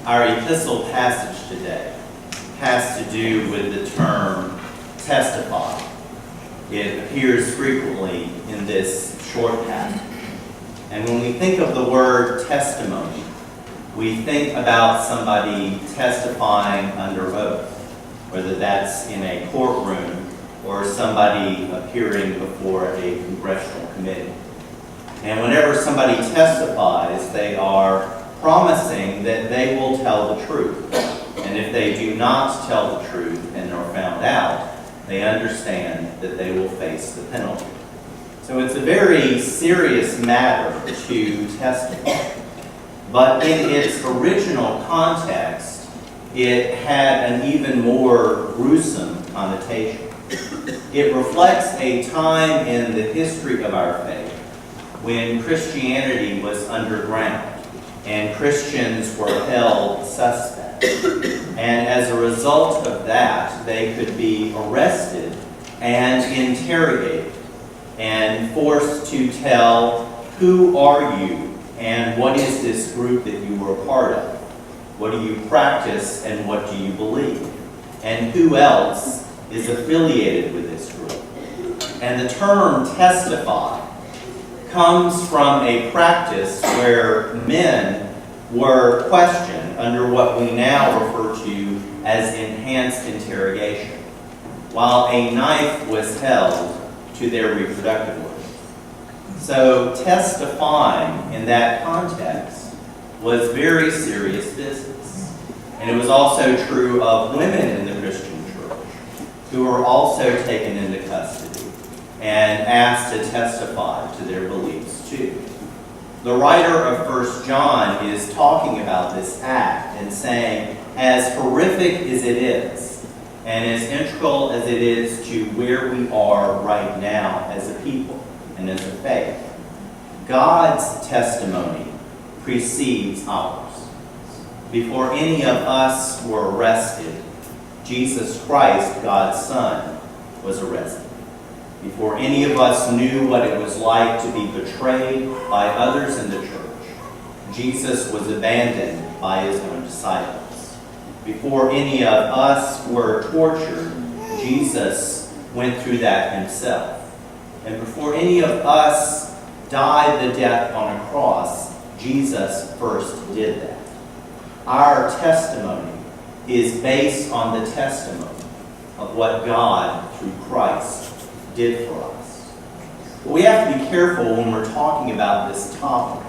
Our epistle passage today has to do with the term testify. It appears frequently in this short passage. And when we think of the word testimony, we think about somebody testifying under oath, whether that's in a courtroom or somebody appearing before a congressional committee. And whenever somebody testifies, they are promising that they will tell the truth. And if they do not tell the truth and are found out, they understand that they will face the penalty. So it's a very serious matter to testify. But in its original context, it had an even more gruesome connotation. It reflects a time in the history of our faith when Christianity was underground and Christians were held suspect. And as a result of that, they could be arrested and interrogated and forced to tell, who are you and what is this group that you were a part of? What do you practice and what do you believe? And who else is affiliated with this group? And the term testify comes from a practice where men were questioned under what we now refer to as enhanced interrogation, while a knife was held to their reproductive organs. So testifying in that context was very serious business. And it was also true of women in the Christian church who were also taken into custody and asked to testify to their beliefs too. The writer of 1 John is talking about this act and saying, as horrific as it is, and as integral as it is to where we are right now as a people and as a faith, God's testimony precedes ours. Before any of us were arrested, Jesus Christ, God's Son, was arrested. Before any of us knew what it was like to be betrayed by others in the church, Jesus was abandoned by his own disciples. Before any of us were tortured, Jesus went through that himself. And before any of us died the death on a cross, Jesus first did that. Our testimony is based on the testimony of what God, through Christ, did for us. But we have to be careful when we're talking about this topic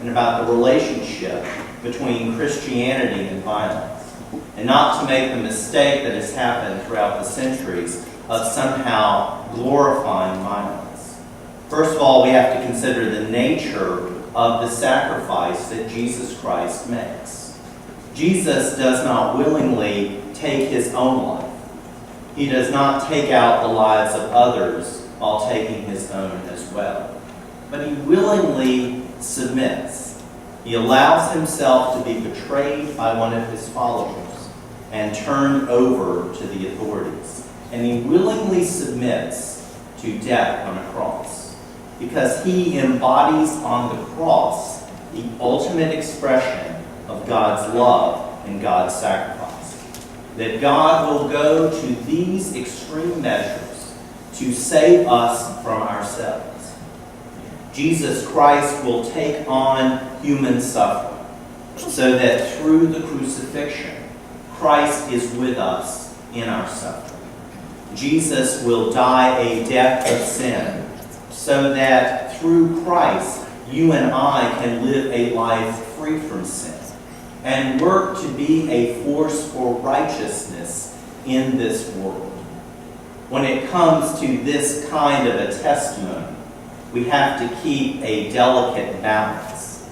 and about the relationship between Christianity and violence, and not to make the mistake that has happened throughout the centuries of somehow glorifying violence. First of all, we have to consider the nature of the sacrifice that Jesus Christ makes. Jesus does not willingly take his own life. He does not take out the lives of others while taking his own as well. But he willingly submits. He allows himself to be betrayed by one of his followers and turned over to the authorities. And he willingly submits to death on a cross, because he embodies on the cross the ultimate expression of God's love and God's sacrifice. That God will go to these extreme measures to save us from ourselves. Jesus Christ will take on human suffering so that through the crucifixion, Christ is with us in our suffering. Jesus will die a death of sin so that through Christ, you and I can live a life free from sin and work to be a force for righteousness in this world. When it comes to this kind of a testimony, we have to keep a delicate balance.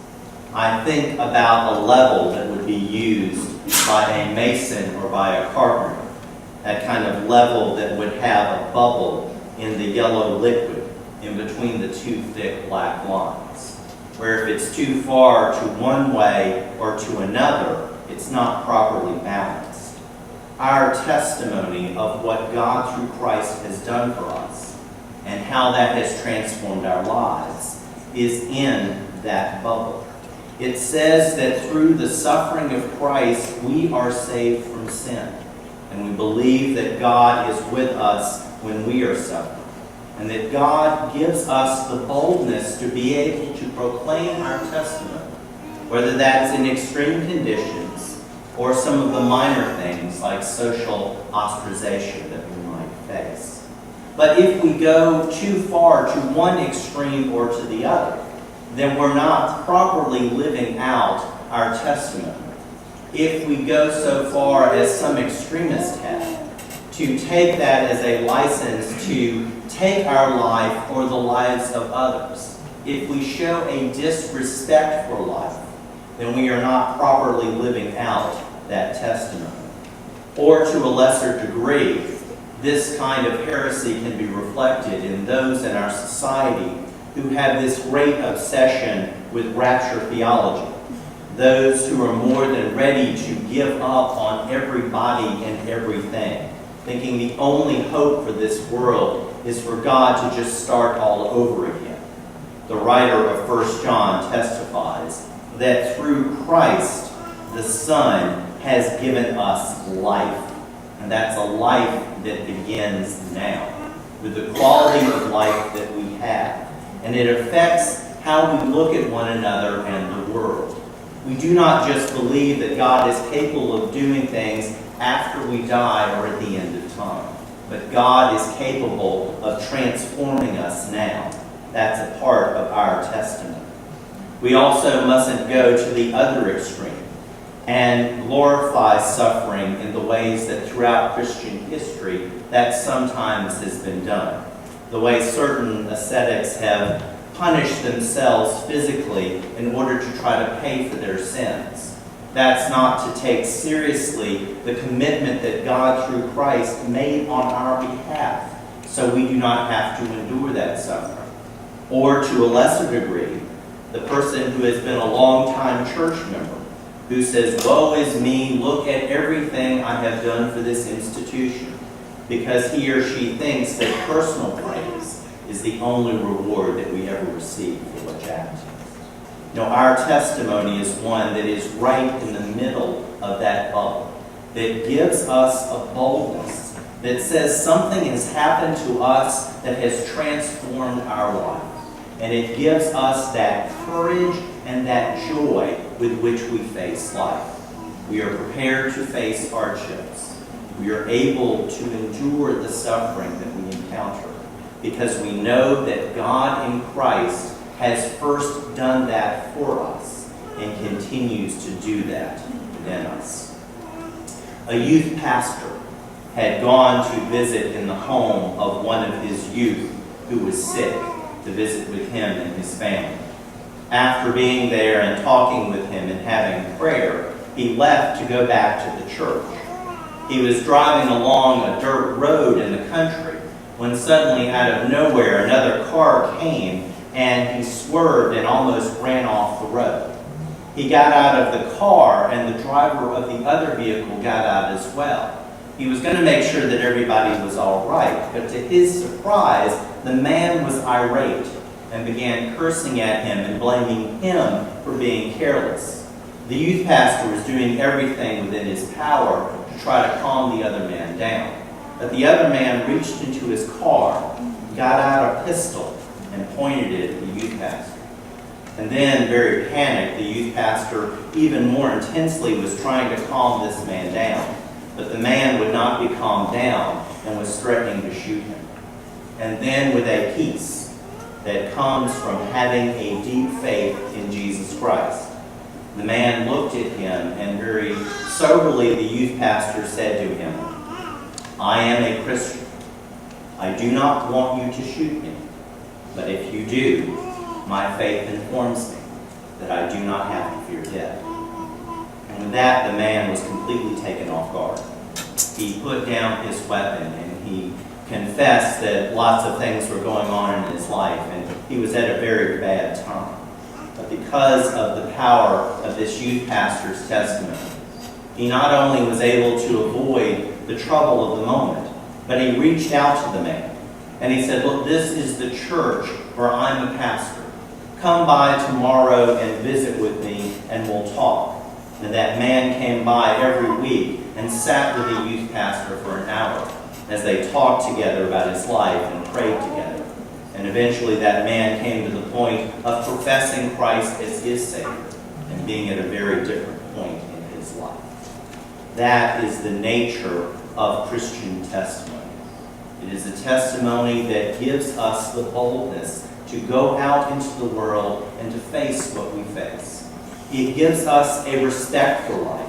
I think about a level that would be used by a mason or by a carpenter, that kind of level that would have a bubble in the yellow liquid in between the two thick black lines, where if it's too far to one way or to another, it's not properly balanced. Our testimony of what God through Christ has done for us and how that has transformed our lives is in that bubble. It says that through the suffering of Christ, we are saved from sin. And we believe that God is with us when we are suffering. And that God gives us the boldness to be able to proclaim our testimony, whether that's in extreme conditions or some of the minor things like social ostracization that we might face. But if we go too far to one extreme or to the other, then we're not properly living out our testimony. If we go so far as some extremists have, to take that as a license to take our life or the lives of others, if we show a disrespect for life, then we are not properly living out that testimony. Or to a lesser degree, this kind of heresy can be reflected in those in our society who have this great obsession with rapture theology. Those who are more than ready to give up on everybody and everything, thinking the only hope for this world is for God to just start all over again. The writer of 1 John testifies that through Christ, the Son has given us life. And that's a life that begins now, with the quality of life that we have. And it affects how we look at one another and the world. We do not just believe that God is capable of doing things after we die or at the end of time, but God is capable of transforming us now. That's a part of our testimony. We also mustn't go to the other extreme and glorify suffering in the ways that throughout Christian history that sometimes has been done. The way certain ascetics have punished themselves physically in order to try to pay for their sins. That's not to take seriously the commitment that God through Christ made on our behalf, so we do not have to endure that suffering. Or to a lesser degree, the person who has been a long-time church member who says, "Woe is me, look at everything I have done for this institution," because he or she thinks that personal praise is the only reward that we ever receive for what happened. No, our testimony is one that is right in the middle of that bubble, that gives us a boldness, that says something has happened to us that has transformed our life. And it gives us that courage and that joy with which we face life. We are prepared to face hardships. We are able to endure the suffering that we encounter because we know that God in Christ has first done that for us and continues to do that within us. A youth pastor had gone to visit in the home of one of his youth who was sick, to visit with him and his family. After being there and talking with him and having prayer, he left to go back to the church. He was driving along a dirt road in the country when suddenly, out of nowhere, another car came and he swerved and almost ran off the road. He got out of the car and the driver of the other vehicle got out as well. He was going to make sure that everybody was all right, but to his surprise, the man was irate and began cursing at him and blaming him for being careless. The youth pastor was doing everything within his power to try to calm the other man down. But the other man reached into his car, got out a pistol, and pointed it at the youth pastor. And then, very panicked, the youth pastor even more intensely was trying to calm this man down. But the man would not be calmed down and was threatening to shoot him. And then, with a peace that comes from having a deep faith in Jesus Christ, the man looked at him and very soberly the youth pastor said to him, "I am a Christian. I do not want you to shoot me, but if you do, my faith informs me that I do not have to fear death." And with that, the man was completely taken off guard. He put down his weapon and he confessed that lots of things were going on in his life and he was at a very bad time. But because of the power of this youth pastor's testimony, he not only was able to avoid the trouble of the moment, but he reached out to the man and he said, "Look, this is the church where I'm a pastor. come by tomorrow and visit with me and we'll talk. And that man came by every week and sat with the youth pastor for an hour as they talked together about his life and prayed together. And eventually that man came to the point of professing Christ as his Savior and being at a very different point in his life. That is the nature of Christian testimony. It is a testimony that gives us the boldness to go out into the world and to face what we face. It gives us a respect for life.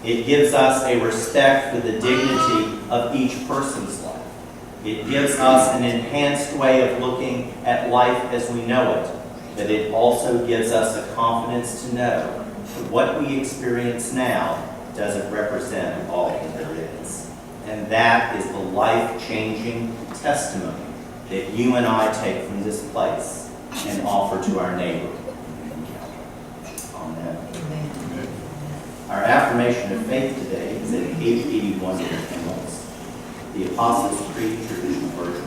It gives us a respect for the dignity of each person's life. It gives us an enhanced way of looking at life as we know it, but it also gives us a confidence to know that what we experience now doesn't represent all that there is. And that is the life-changing testimony that you and I take from this place and offer to our neighbor. Amen. Our affirmation of faith today is at 881 in your hymnals. The Apostles' Creed Traditional Version.